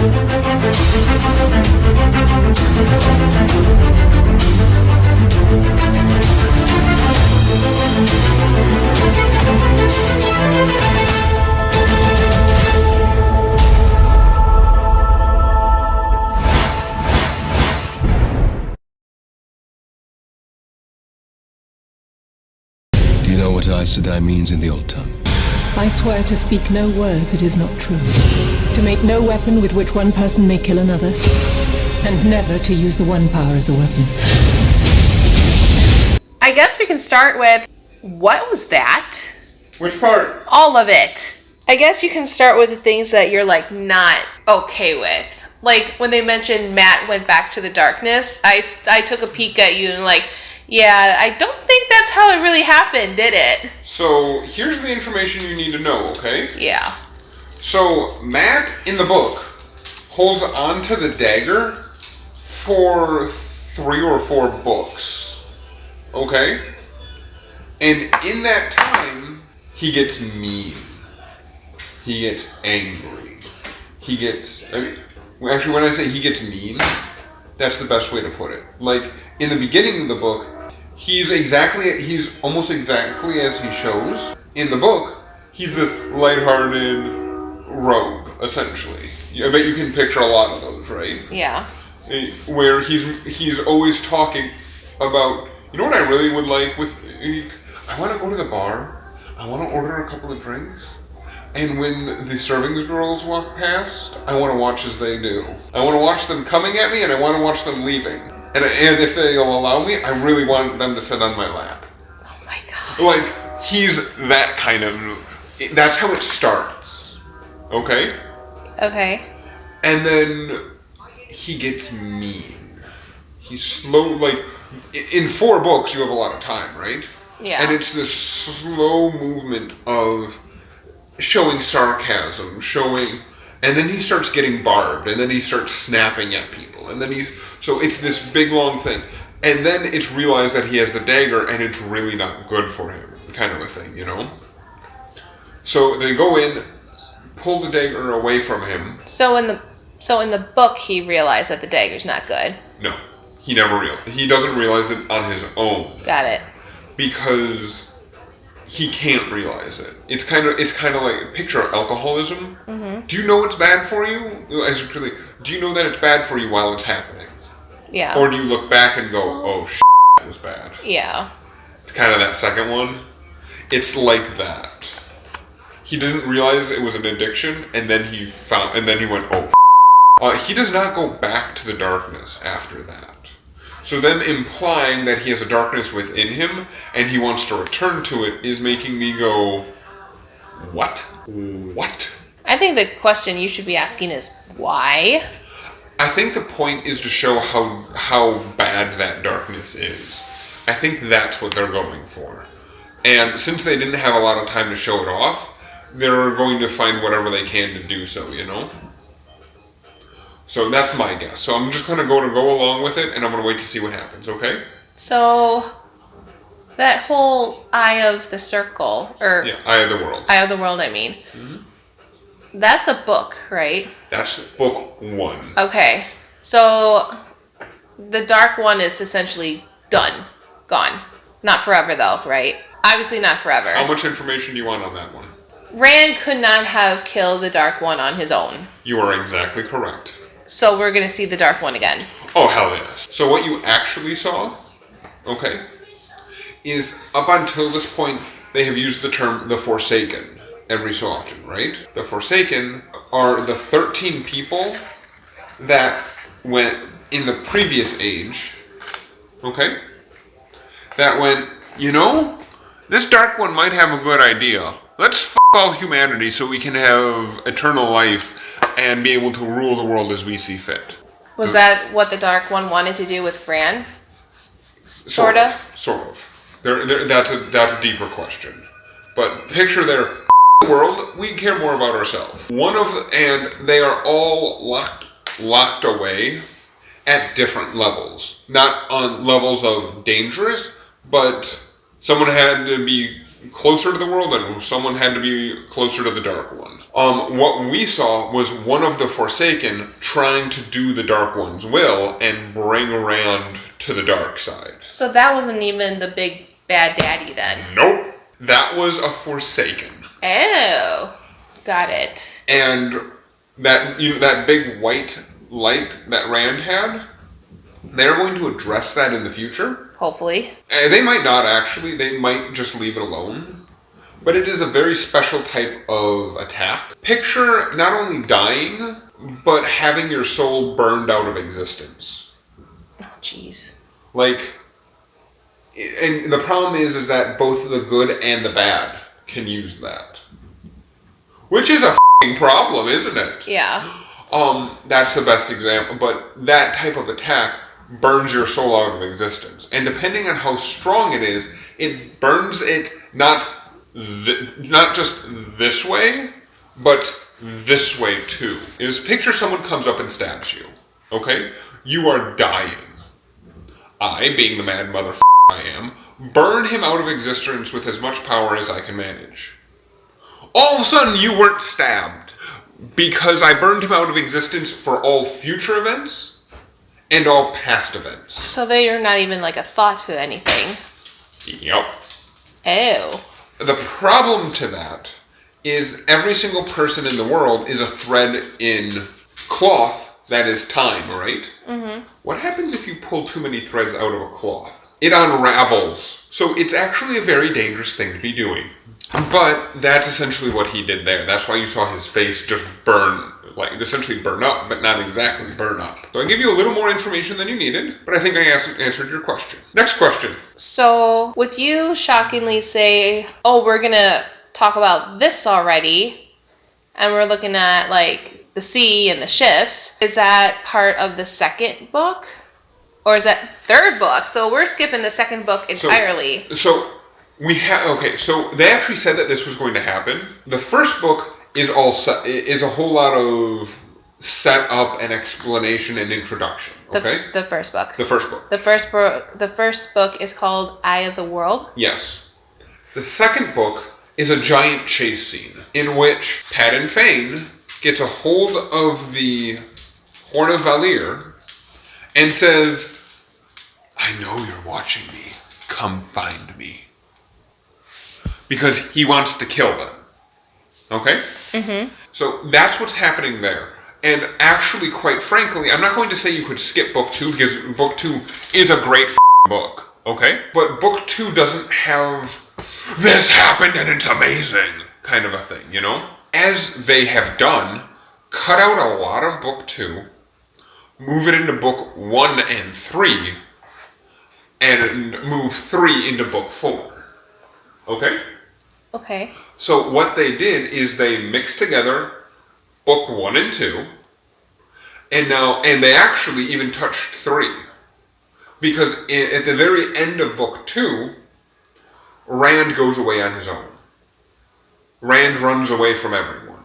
Do you know what Aes Sedai means in the old tongue? I swear to speak no word that is not true, to make no weapon with which one person may kill another, and never to use the one power as a weapon. I guess we can start with, what was that? Which part? All of it. I guess you can start with the things that you're like not okay with. Like when they mentioned Matt went back to the darkness, I took a peek at you and like, yeah, I don't think that's how it really happened, did it? So here's the information you need to know, okay? Yeah. So Matt in the book holds onto the dagger for 3 or 4 books, okay? And in that time, he gets mean. He gets angry. He gets... actually, when I say he gets mean, that's the best way to put it. Like, in the beginning of the book, he's almost exactly as he shows. In the book, he's this lighthearted rogue, essentially. I bet you can picture a lot of those, right? Yeah. Where he's always talking about, you know what I really would like with... I want to go to the bar. I want to order a couple of drinks. And when the servings girls walk past, I want to watch as they do. I want to watch them coming at me, and I want to watch them leaving. And if they'll allow me, I really want them to sit on my lap. Oh my god. Like, he's that kind of... That's how it starts. Okay? Okay. And then he gets mean. He's slow, like... In 4 books, you have a lot of time, right? Yeah. And it's this slow movement of showing sarcasm, and then he starts getting barbed, and then he starts snapping at people, and then so it's this big long thing, and then it's realized that he has the dagger, and it's really not good for him, kind of a thing, you know? So they go in, pull the dagger away from him. So in the book, he realized that the dagger's not good. No, he never realized. He doesn't realize it on his own. Got it. Because he can't realize it. It's kind of like, picture alcoholism. Mm-hmm. Do you know it's bad for you? Do you know that it's bad for you while it's happening? Yeah. Or do you look back and go, oh, that was bad? Yeah. It's kind of that second one. It's like that. He didn't realize it was an addiction, and then he went, oh, he does not go back to the darkness after that. So them implying that he has a darkness within him and he wants to return to it is making me go, what? What? I think the question you should be asking is why? I think the point is to show how bad that darkness is. I think that's what they're going for. And since they didn't have a lot of time to show it off, they're going to find whatever they can to do so, you know? So that's my guess. So I'm just going to go along with it, and I'm going to wait to see what happens, okay? So that whole Eye of the Circle, or... Yeah, Eye of the World. Eye of the World, I mean. Mm-hmm. That's a book, right? That's book 1. Okay. So the Dark One is essentially done. Gone. Not forever, though, right? Obviously not forever. How much information do you want on that one? Rand could not have killed the Dark One on his own. You are exactly correct. So we're going to see the Dark One again. Oh, hell yes. So what you actually saw, okay, is up until this point, they have used the term the Forsaken every so often, right? The Forsaken are the 13 people that went in the previous age, okay, that went, you know, this Dark One might have a good idea. Let's f*** all humanity so we can have eternal life and be able to rule the world as we see fit. Was that what the Dark One wanted to do with Bran? Sort of? Sort of. That's a deeper question. But picture their world, we care more about ourselves. And they are all locked away at different levels. Not on levels of dangerous, but someone had to be closer to the world and someone had to be closer to the Dark One. What we saw was one of the Forsaken trying to do the Dark One's will and bring Rand to the dark side. So that wasn't even the big bad daddy then? Nope. That was a Forsaken. Oh, got it. And that big white light that Rand had, they're going to address that in the future. Hopefully. They might not actually. They might just leave it alone. But it is a very special type of attack. Picture not only dying, but having your soul burned out of existence. Oh, jeez. Like, and the problem is that both the good and the bad can use that. Which is a f***ing problem, isn't it? Yeah. That's the best example. But that type of attack burns your soul out of existence. And depending on how strong it is, it burns it not just this way, but this way too. Is picture someone comes up and stabs you. Okay? You are dying. I, being the mad mother I am, burn him out of existence with as much power as I can manage. All of a sudden you weren't stabbed because I burned him out of existence for all future events and all past events. So they're not even like a thought to anything. Yep. Oh. The problem to that is every single person in the world is a thread in cloth that is time, right? Mm-hmm. What happens if you pull too many threads out of a cloth? It unravels. So it's actually a very dangerous thing to be doing. But that's essentially what he did there. That's why you saw his face just burn, like essentially burn up, but not exactly burn up. So I give you a little more information than you needed, but I think I answered your question. Next question. So, with you shockingly say, oh, we're gonna talk about this already, and we're looking at like the sea and the ships, is that part of the second book? Or is that third book? So we're skipping the second book entirely. So they actually said that this was going to happen. The first book is a whole lot of set up and explanation and introduction. Okay? The first book. The first book. The first book is called Eye of the World. Yes. The second book is a giant chase scene in which Padan Fain gets a hold of the Horn of Valir and says, I know you're watching me. Come find me. Because he wants to kill them. Okay? Mm-hmm. So that's what's happening there. And actually, quite frankly, I'm not going to say you could skip book 2 because book 2 is a great book. Okay? But book 2 doesn't have this happened and it's amazing kind of a thing, you know? As they have done, cut out a lot of book 2, move it into book 1 and 3, and move 3 into book 4. Okay? Okay. So what they did is they mixed together book 1 and 2, and they actually even touched 3. Because at the very end of book 2, Rand goes away on his own. Rand runs away from everyone.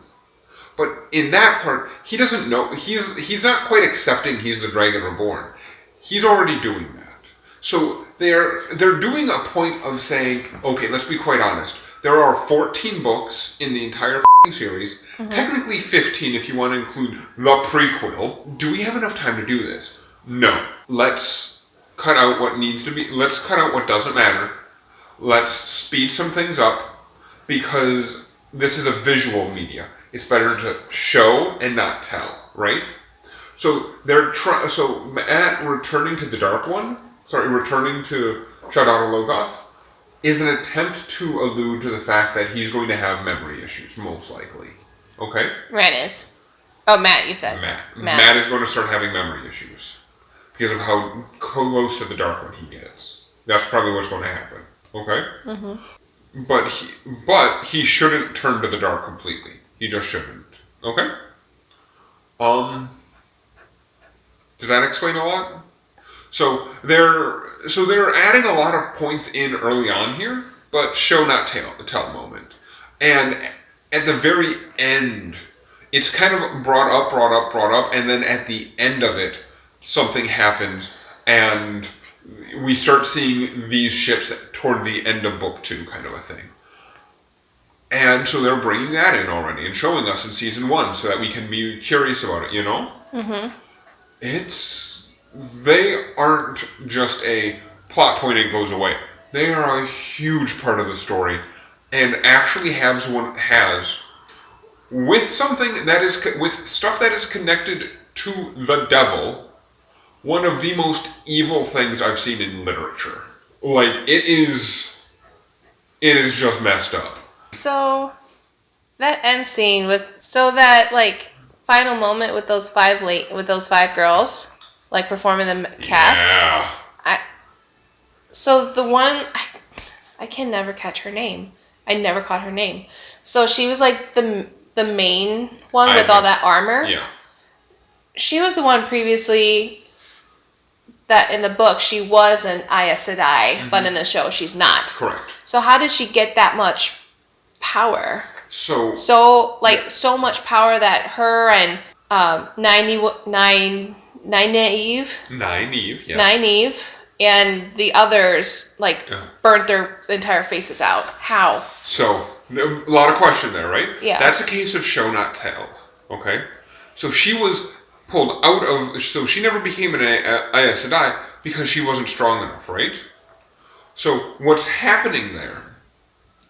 But in that part, he doesn't know, he's not quite accepting he's the Dragon Reborn. He's already doing that. So they're doing a point of saying, okay, let's be quite honest. There are 14 books in the entire series. Mm-hmm. Technically 15 if you want to include the prequel. Do we have enough time to do this? No. Let's cut out what needs to be. Let's cut out what doesn't matter. Let's speed some things up because this is a visual media. It's better to show and not tell, right? So Matt returning to the Dark One, returning to Shadar Logoth, is an attempt to allude to the fact that he's going to have memory issues, most likely. Okay? Rand is. Oh, Matt, you said. Matt is going to start having memory issues because of how close to the Dark One he gets. That's probably what's going to happen. Okay? Mm-hmm. But he shouldn't turn to the dark completely. He just shouldn't. Okay? Does that explain a lot? So they're adding a lot of points in early on here, but show not tell moment. And at the very end, it's kind of brought up, and then at the end of it, something happens, and we start seeing these ships toward the end of book 2, kind of a thing. And so they're bringing that in already and showing us in season 1 so that we can be curious about it, you know? Mm-hmm. They aren't just a plot point and goes away. They are a huge part of the story and actually has with something that is, with stuff that is connected to the devil, one of the most evil things I've seen in literature. Like, it is just messed up. So, that end scene that, like, final moment with those five girls, like, performing the cast. Yeah. So, the one, I can never catch her name. I never caught her name. So, she was, like, the main one with all that armor. Yeah. She was the one previously that in the book she was an Aes Sedai, but in the show she's not. Correct. So how did she get that much power? So much power that her and Nynaeve and the others burnt their entire faces out. How? So a lot of question there, right? Yeah. That's a case of show not tell. Okay. So she was pulled out of. So she never became an Aes Sedai because she wasn't strong enough, right? So what's happening there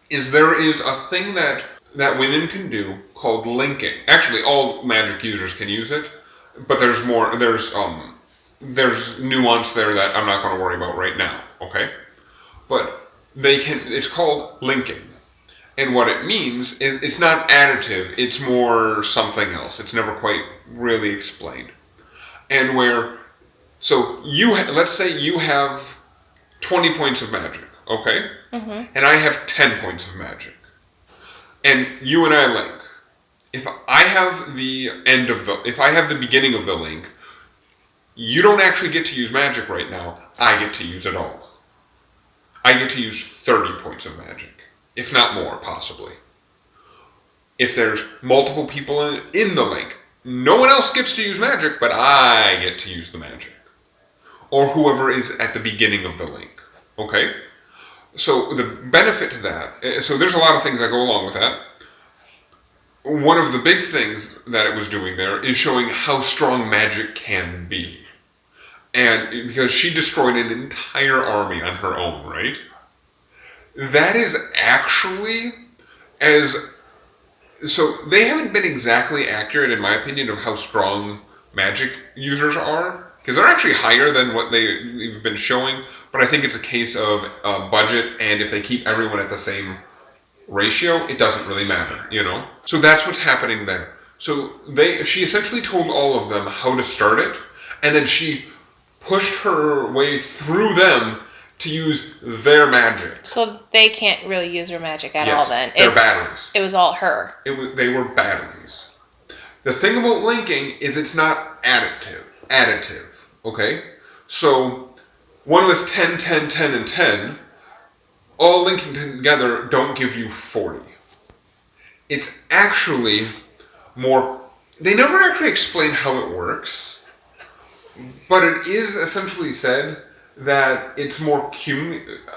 is a thing that women can do called linking. Actually, all magic users can use it, but there's more. There's nuance there that I'm not going to worry about right now. Okay, but they can. It's called linking. And what it means is it's not additive, it's more something else. It's never quite really explained. And let's say you have 20 points of magic, okay? Mm-hmm. And I have 10 points of magic. And you and I link. If I have the beginning of the link, you don't actually get to use magic right now. I get to use it all. I get to use 30 points of magic. If not more, possibly. If there's multiple people in the link, no one else gets to use magic, but I get to use the magic. Or whoever is at the beginning of the link. Okay? So the benefit to that, so there's a lot of things that go along with that. One of the big things that it was doing there is showing how strong magic can be. And because she destroyed an entire army on her own, right? That is actually so they haven't been exactly accurate, in my opinion, of how strong magic users are, because they're actually higher than what they've been showing, but I think it's a case of budget, and if they keep everyone at the same ratio, it doesn't really matter, you know? So that's what's happening there. So she essentially told all of them how to start it, and then she pushed her way through them to use their magic. So they can't really use their magic at all then. They're batteries. It was all her. They were batteries. The thing about linking is it's not additive, okay? So one with 10, 10, 10, and 10, all linking together don't give you 40. It's actually more. They never actually explain how it works, but it is essentially said that it's more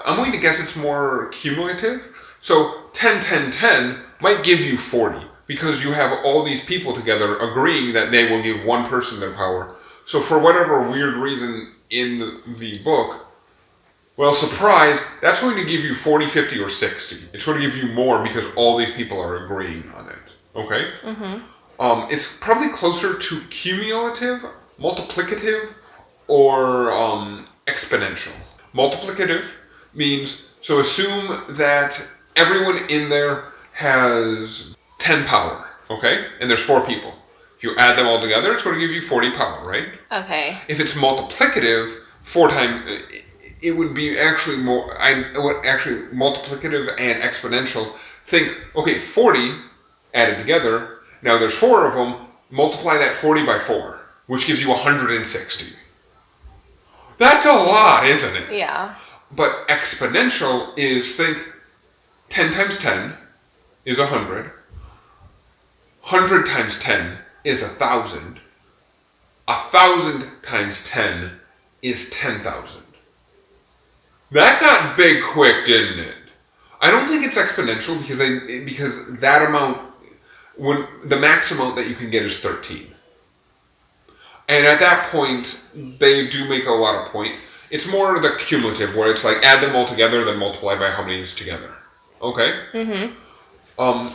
I'm going to guess it's more cumulative. So 10, 10, 10 might give you 40 because you have all these people together agreeing that they will give one person their power. So for whatever weird reason in the book, well, surprise, that's going to give you 40, 50, or 60. It's going to give you more because all these people are agreeing on it. Okay? Mm-hmm. It's probably closer to cumulative, multiplicative, or exponential. Multiplicative means, so assume that everyone in there has 10 power, okay? And there's 4 people. If you add them all together, it's going to give you 40 power, right? Okay. If it's multiplicative, 4 times, it would be actually more, actually multiplicative and exponential. Think, okay, 40 added together, now there's 4 of them, multiply that 40 by 4, which gives you 160. That's a lot, isn't it? Yeah. But exponential is, think, 10 times 10 is 100. 100 times 10 is 1,000. 1,000 times 10 is 10,000. That got big quick, didn't it? I don't think it's exponential because that amount, when the max amount that you can get is 13. And at that point, they do make a lot of point. It's more the cumulative, where it's like add them all together, then multiply by how many is together. Okay? Mm-hmm.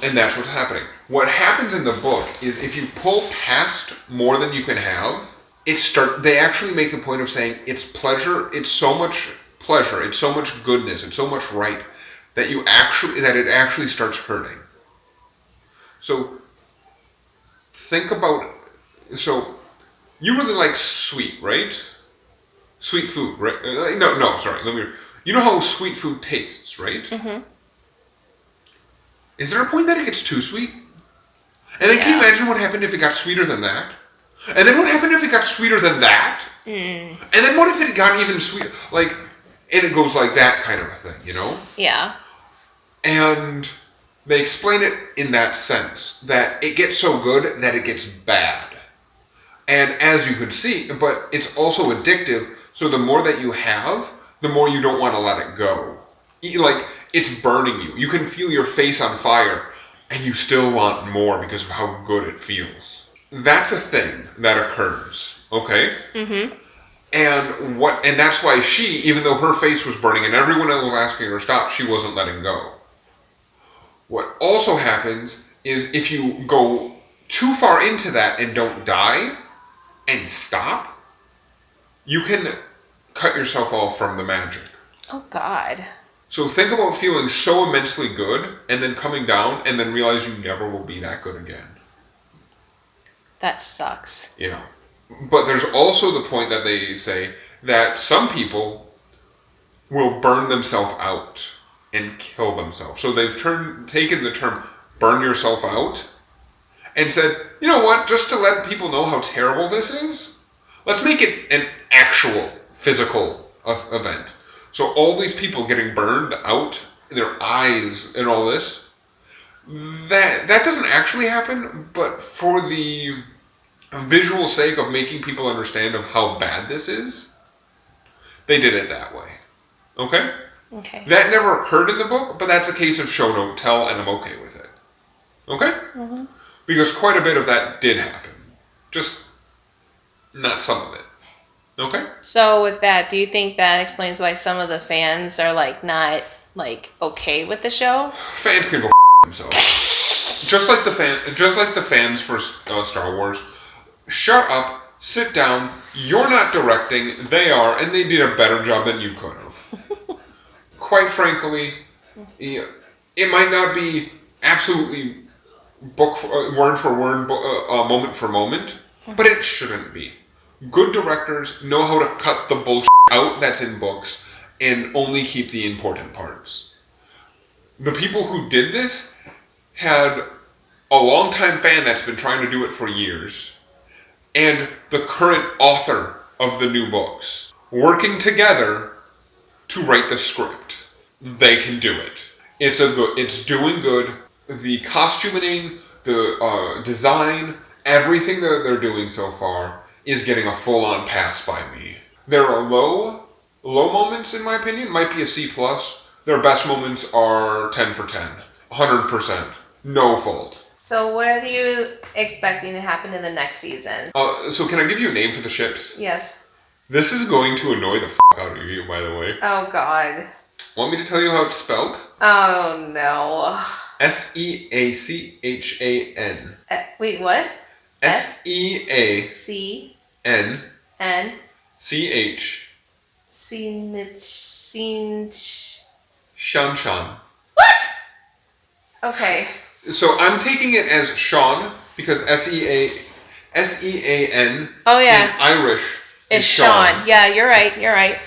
And that's what's happening. What happens in the book is if you pull past more than you can have, they actually make the point of saying it's pleasure, it's so much pleasure, it's so much goodness, it's so much right that it actually starts hurting. So think about, so you really like sweet, right? Sweet food, right? Sorry. You know how sweet food tastes, right? Mm-hmm. Is there a point that it gets too sweet? And then can you imagine what happened if it got sweeter than that? And then what happened if it got sweeter than that? And then what if it got even sweeter? Like, and it goes like that kind of a thing, you know? Yeah. And they explain it in that sense, that it gets so good that it gets bad. And as you could see, but it's also addictive, so the more that you have, the more you don't want to let it go. Like, it's burning you. You can feel your face on fire, and you still want more because of how good it feels. That's a thing that occurs, okay? Mm-hmm. And that's why she, even though her face was burning and everyone else was asking her to stop, she wasn't letting go. What also happens is if you go too far into that and don't die and stop, you can cut yourself off from the magic. Oh, God. So think about feeling so immensely good and then coming down and then realize you never will be that good again. That sucks. Yeah. But there's also the point that they say that some people will burn themselves out and kill themselves. So they've taken the term burn yourself out and said, you know what, just to let people know how terrible this is, let's make it an actual physical event. So all these people getting burned out, their eyes and all this, that doesn't actually happen, but for the visual sake of making people understand of how bad this is, they did it that way. Okay? Okay. That never occurred in the book, but that's a case of show don't tell, and I'm okay with it. Okay? Mm-hmm. Because quite a bit of that did happen. Just not some of it. Okay? So with that, do you think that explains why some of the fans are not okay with the show? Fans can go themselves. Just like the fans for Star Wars. Shut up, sit down, you're not directing, they are, and they did a better job than you could have. Quite frankly, it might not be absolutely word for word, moment for moment, but it shouldn't be. Good directors know how to cut the bullshit out that's in books and only keep the important parts. The people who did this had a longtime fan that's been trying to do it for years, and the current author of the new books working together to write the script. They can do it. It's doing good. The costuming, the design, everything that they're doing so far is getting a full-on pass by me. There are low moments, in my opinion, might be a C+. Their best moments are 10 for 10. 100%. No fault. So what are you expecting to happen in the next season? So can I give you a name for the ships? Yes. This is going to annoy the out of you, by the way. Oh, God. Want me to tell you how it's spelled? Oh, no. Seachan. Wait, what? Seachan. N. Ch. Shan. What? Okay. So I'm taking it as Sean because Sean Oh, yeah. in Irish is Sean. Yeah, you're right.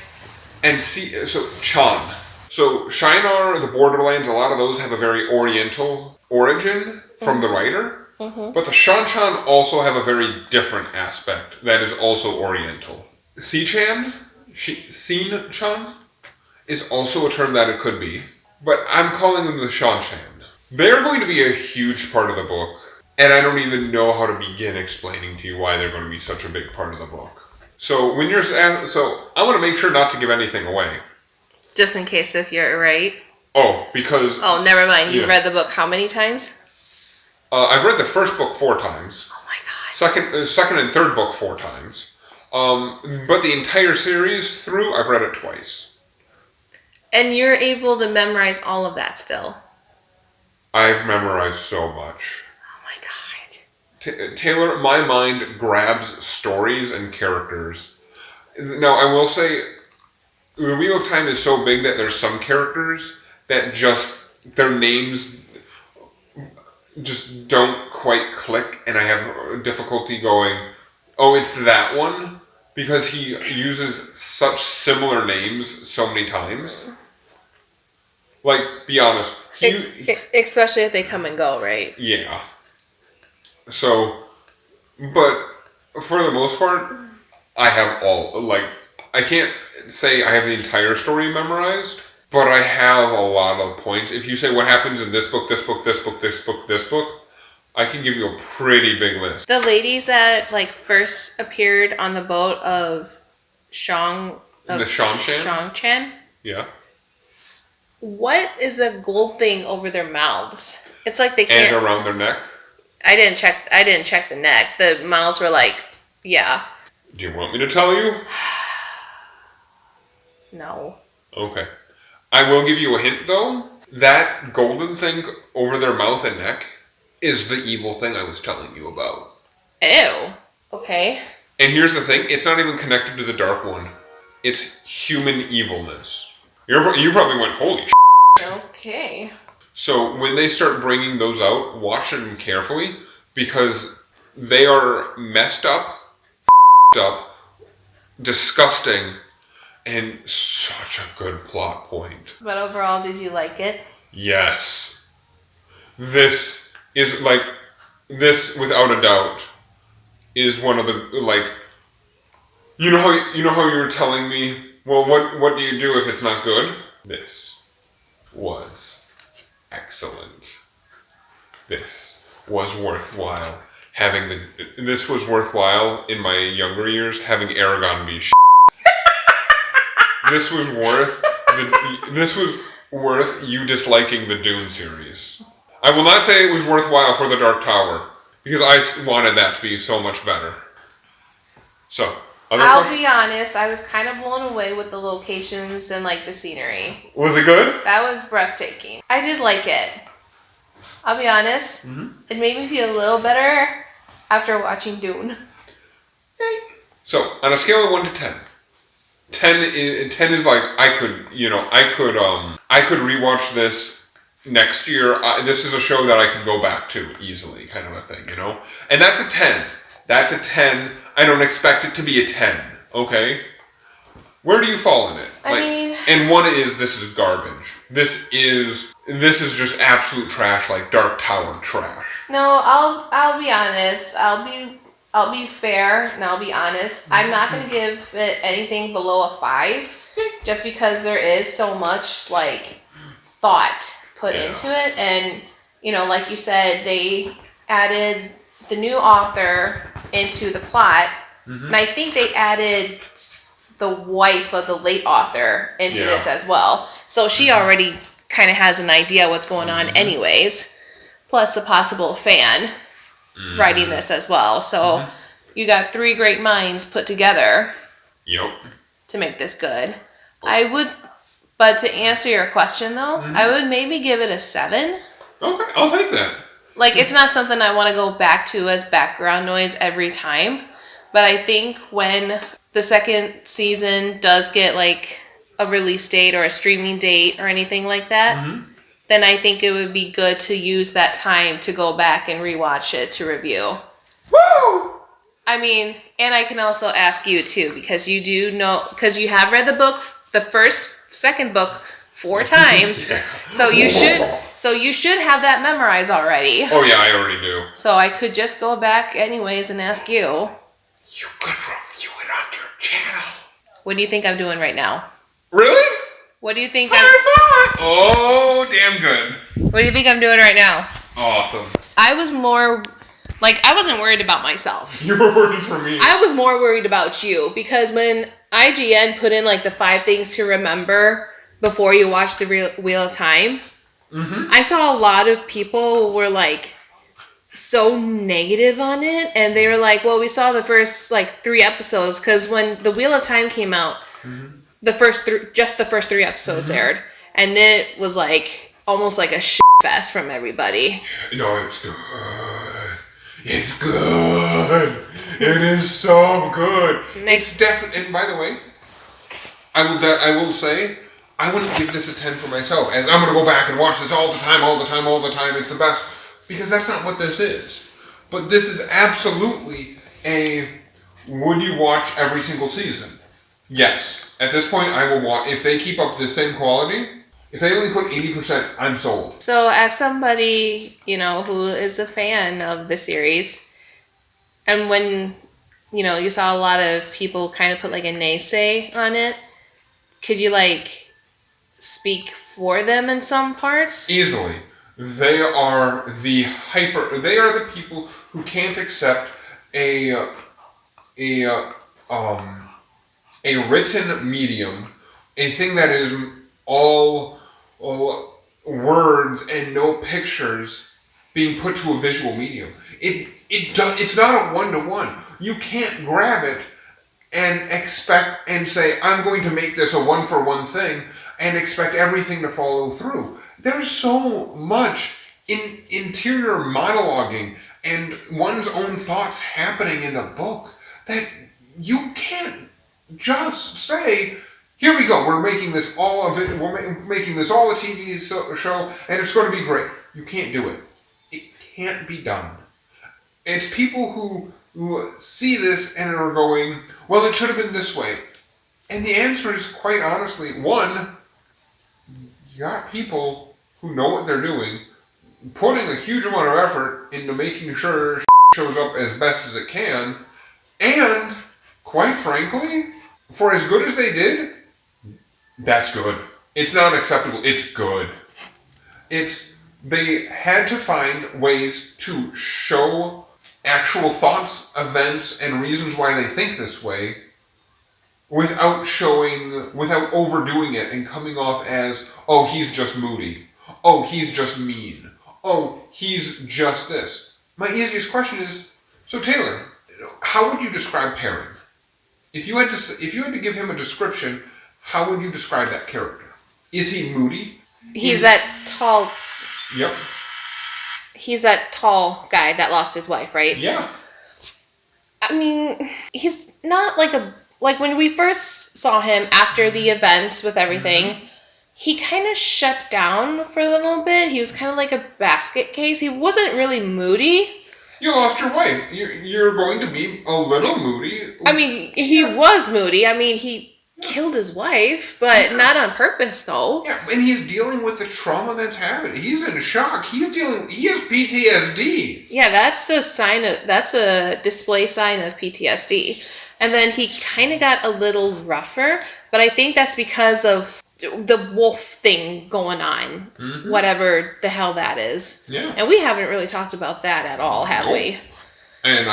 And so Chan. So Shinar, the Borderlands, a lot of those have a very Oriental origin from the writer. Mm-hmm. But the Shan also have a very different aspect that is also Oriental. Sin-chan is also a term that it could be. But I'm calling them the Shan-chan. They're going to be a huge part of the book. And I don't even know how to begin explaining to you why they're going to be such a big part of the book. So I want to make sure not to give anything away. Just in case if you're right. Oh, because... Oh, never mind. You've Yeah. read the book how many times? I've read the first book 4 times. Oh my god. Second and third book 4 times. But the entire series through, I've read it twice. And you're able to memorize all of that still. I've memorized so much. Oh my god. Taylor, my mind grabs stories and characters. Now, I will say, the Wheel of Time is so big that there's some characters that just, their names just don't quite click, and I have difficulty going, oh, it's that one, because he uses such similar names so many times. Like, be honest. Especially if they come and go, right? Yeah. So, but for the most part, I have all, like, I can't say I have the entire story memorized, but I have a lot of points. If you say what happens in this book, this book, this book, this book, this book, I can give you a pretty big list. The ladies that like first appeared on the boat of The Shang-Chan? Yeah. What is the gold thing over their mouths? It's like they can't. And around their neck. I didn't check the neck. The mouths were like, yeah. Do you want me to tell you? No. Okay. I will give you a hint though. That golden thing over their mouth and neck is the evil thing I was telling you about. Ew. Okay. And here's the thing, it's not even connected to the dark one. It's human evilness. You probably went, holy shit. Okay. So when they start bringing those out, watch them carefully, because they are messed up, disgusting, and such a good plot point. But overall, did you like it? Yes. This is like, this without a doubt is one of the, like, you know how you were telling me, well, what do you do if it's not good? This was excellent. This was worthwhile. This was worthwhile in my younger years having Aragon be This was worth you disliking the Dune series. I will not say it was worthwhile for the Dark Tower, because I wanted that to be so much better. So, I'll be honest, I was kind of blown away with the locations and like the scenery. Was it good? That was breathtaking. I did like it. I'll be honest, It made me feel a little better after watching Dune. So, on a scale of 1 to 10, 10 is like, I could rewatch this next year. This is a show that I could go back to easily, kind of a thing, you know? And that's a 10. That's a 10. I don't expect it to be a 10, okay? Where do you fall in it? And one is, this is garbage. This is just absolute trash, like Dark Tower trash. No, I'll be honest. I'll be fair and I'll be honest. I'm not going to give it anything below a 5 just because there is so much like thought put into it, and you know, like you said, they added the new author into the plot, and I think they added the wife of the late author into this as well. So she already kind of has an idea what's going on anyways, plus a possible fan writing this as well. So you got 3 great minds put together to make this good. But to answer your question though, I would maybe give it a 7. Okay, I'll take that. Like, it's not something I want to go back to as background noise every time. But I think when the second season does get like a release date or a streaming date or anything like that, then I think it would be good to use that time to go back and rewatch it to review. Woo! I mean, and I can also ask you too, because you do know, because you have read the book, the second book 4 times. So you should have that memorized already. Oh yeah, I already do. So I could just go back anyways and ask you. You could review it on your channel. What do you think I'm doing right now? Really? What do you think Oh, damn good. What do you think I'm doing right now? Awesome. I was more like, I wasn't worried about myself. You were worried for me. I was more worried about you, because when IGN put in like the 5 things to remember before you watch the Wheel of Time. I saw a lot of people were like so negative on it, and they were like, well, we saw the first like 3 episodes, because when the Wheel of Time came out, the first 3 episodes aired, and it was like almost like a shit fest from everybody. No, it's good. It's good. It is so good. It's definitely. And by the way, I will say, I wouldn't give this a 10 for myself, as I'm going to go back and watch this all the time. It's the best. Because that's not what this is. But this is absolutely a, would you watch every single season? Yes. At this point, I will watch. If they keep up the same quality, if they only put 80%, I'm sold. So as somebody, who is a fan of the series, and when, you saw a lot of people kind of put like a naysay on it, could you like speak for them in some parts? Easily. They are the people who can't accept a written medium, a thing that is all words and no pictures being put to a visual medium. It's not a 1-to-1. You can't grab it and expect and say, I'm going to make this a 1-for-1 thing and expect everything to follow through. There's so much interior monologuing and one's own thoughts happening in the book that you can't just say, here we go, we're making this all making this all a TV show and it's going to be great. You can't do it. It can't be done. It's people who see this and are going, well, it should have been this way. And the answer is, quite honestly, one, you got people who know what they're doing, putting a huge amount of effort into making sure shows up as best as it can, and, quite frankly, for as good as they did, that's good. It's not acceptable, it's good. They had to find ways to show actual thoughts, events, and reasons why they think this way without overdoing it and coming off as, oh, he's just moody. Oh, he's just mean. Oh, he's just this. My easiest question is, so Taylor, how would you describe Perrin? If you had to give him a description, how would you describe that character? Is he moody? He's that tall... Yep. He's that tall guy that lost his wife, right? Yeah. I mean, he's not like when we first saw him after the events with everything, he kind of shut down for a little bit. He was kind of like a basket case. He wasn't really moody. You lost your wife. You're going to be a little moody. I mean, he was moody. I mean, he killed his wife, but not on purpose, though. Yeah, and he's dealing with the trauma that's happening. He's in shock. He has PTSD. Yeah, that's a display sign of PTSD. And then he kind of got a little rougher, but I think that's because of the wolf thing going on, whatever the hell that is. Yeah. And we haven't really talked about that at all, have we? And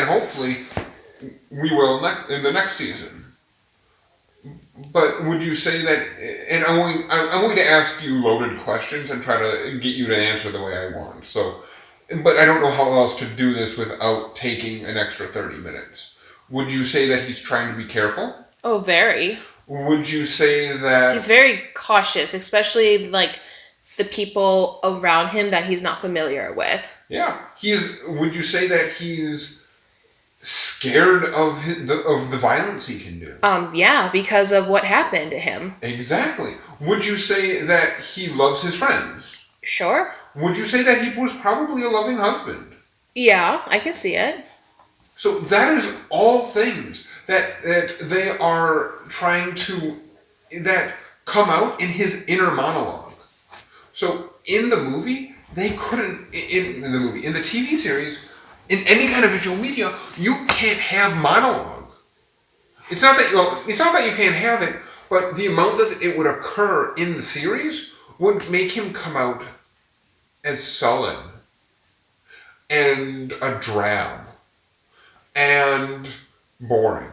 hopefully we will in the next season. But would you say that? And I'm going to ask you loaded questions and try to get you to answer the way I want. So, but I don't know how else to do this without taking an extra 30 minutes. Would you say that he's trying to be careful? Oh, very. Would you say that he's very cautious, especially like the people around him that he's not familiar with? Yeah, would you say that he's scared of the violence he can do? Yeah, because of what happened to him. Exactly. Would you say that he loves his friends? Sure. Would you say that he was probably a loving husband? Yeah, I can see it. So that is all things that they are trying to, that come out in his inner monologue. So in the movie, they couldn't, in the TV series, in any kind of visual media, you can't have monologue. It's not that you can't have it, but the amount that it would occur in the series would make him come out as sullen and a drab and boring.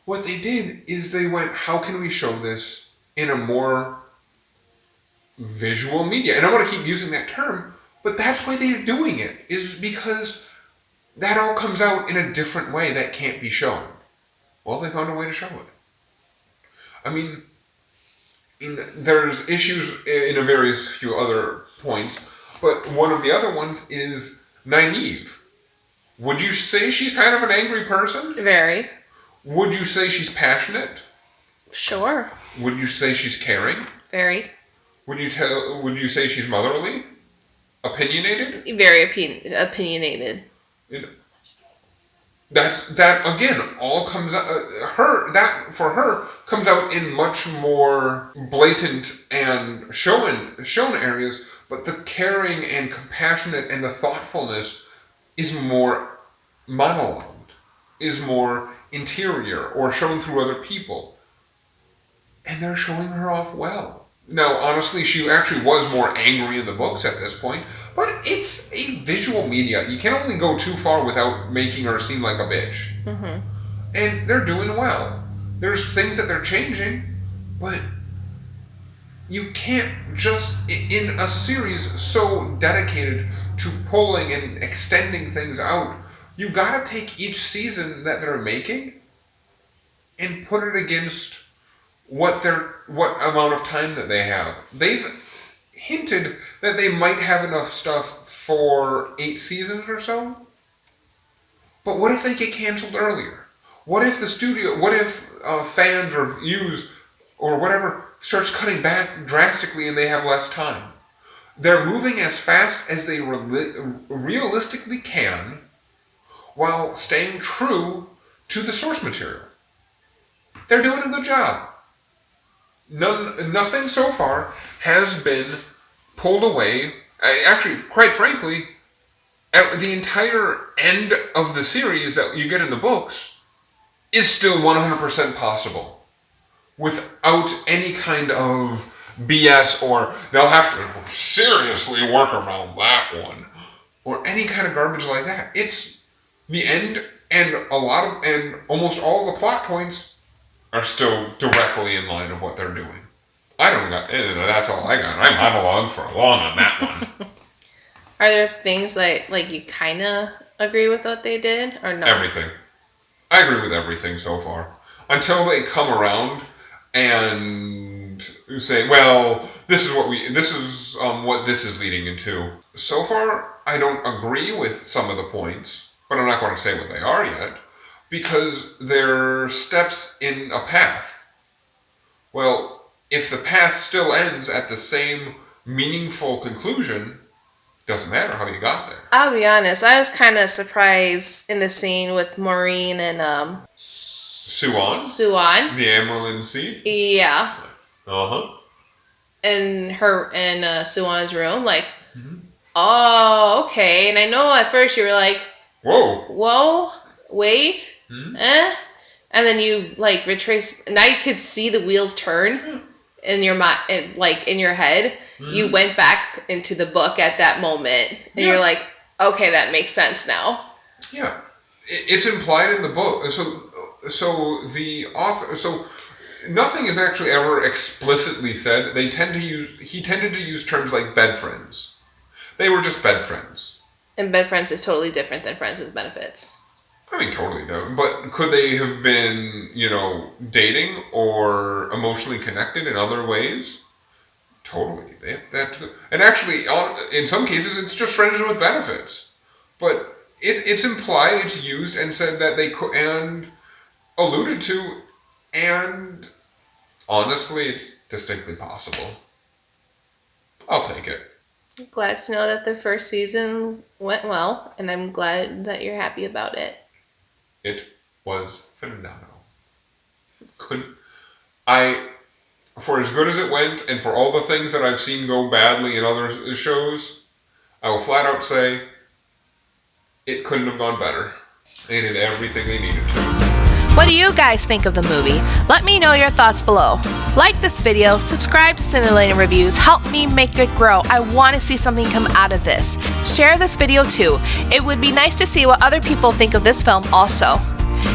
What they did is they went, how can we show this in a more visual media. And I want to keep using that term, but that's why they're doing it, is because that all comes out in a different way that can't be shown. Well, they found a way to show it. I mean, there's issues in a various few other points, but one of the other ones is Nynaeve. Would you say she's kind of an angry person? Very. Would you say she's passionate? Sure. Would you say she's caring? Very. Would you say she's motherly? Opinionated? Very opinionated. That again all comes out. For her comes out in much more blatant and shown areas, but the caring and compassionate and the thoughtfulness is more monologued, is more interior or shown through other people, and they're showing her off well. Now, honestly, she actually was more angry in the books at this point, but it's a visual media. You can only go too far without making her seem like a bitch. Mm-hmm. And they're doing well. There's things that they're changing, but you can't just, in a series so dedicated to pulling and extending things out, you gotta take each season that they're making and put it against what amount of time that they have. They've hinted that they might have enough stuff for 8 seasons or so. But what if they get canceled earlier? What if fans or views or whatever starts cutting back drastically and they have less time? They're moving as fast as they realistically can while staying true to the source material. They're doing a good job. Nothing so far has been pulled away. Actually, quite frankly, at the entire end of the series that you get in the books is still 100% possible without any kind of BS or they'll have to seriously work around that one or any kind of garbage like that. It's the end, and almost all the plot points are still directly in line of what they're doing. That's all I got. I monologued for long on that one. Are there things like you kind of agree with what they did or no? Everything. I agree with everything so far. Until they come around and say, well, this is what this is leading into. So far, I don't agree with some of the points, but I'm not going to say what they are yet. Because they're steps in a path. Well, if the path still ends at the same meaningful conclusion, doesn't matter how you got there. I'll be honest, I was kind of surprised in the scene with Maureen and Suan? The Amarylline Sea? Yeah. Uh-huh. In Suan's room, oh, okay. And I know at first you were like, whoa. Wait, and then you retrace, and I could see the wheels turn in your mind, in your head. Mm-hmm. You went back into the book at that moment, and you're like, okay, that makes sense now. Yeah, it's implied in the book. So the author, nothing is actually ever explicitly said. He tended to use terms like bed friends. They were just bed friends. And bed friends is totally different than friends with benefits. I mean, totally no. But could they have been, dating or emotionally connected in other ways? Totally. And actually, in some cases, it's just friends with benefits. But it's implied, it's used, and said that they could, and alluded to, and honestly, it's distinctly possible. I'll take it. I'm glad to know that the first season went well, and I'm glad that you're happy about it. It was phenomenal. For as good as it went, and for all the things that I've seen go badly in other shows, I will flat out say, it couldn't have gone better. They did everything they needed to. What do you guys think of the movie? Let me know your thoughts below. Like this video, subscribe to Cyntillating Reviews, help me make it grow. I want to see something come out of this. Share this video too. It would be nice to see what other people think of this film also.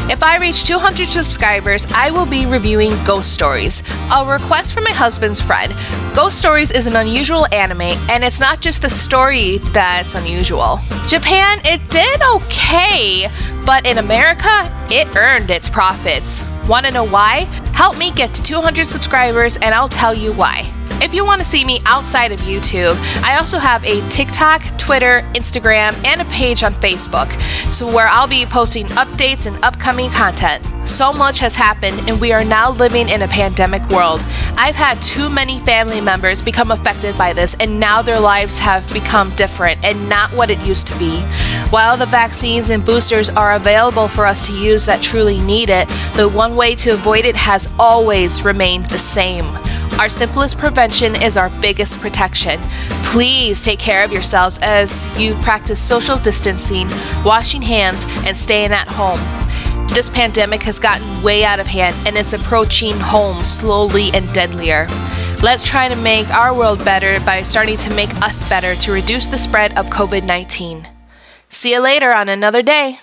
If I reach 200 subscribers, I will be reviewing Ghost Stories, a request from my husband's friend. Ghost Stories is an unusual anime, and it's not just the story that's unusual. Japan, it did okay, but in America, it earned its profits. Want to know why? Help me get to 200 subscribers and I'll tell you why. If you want to see me outside of YouTube, I also have a TikTok, Twitter, Instagram, and a page on Facebook, so where I'll be posting updates and upcoming content. So much has happened and we are now living in a pandemic world. I've had too many family members become affected by this, and now their lives have become different and not what it used to be. While the vaccines and boosters are available for us to use that truly need it, the one way to avoid it has always remained the same. Our simplest prevention is our biggest protection. Please take care of yourselves as you practice social distancing, washing hands, and staying at home. This pandemic has gotten way out of hand and is approaching home slowly and deadlier. Let's try to make our world better by starting to make us better to reduce the spread of COVID-19. See you later on another day.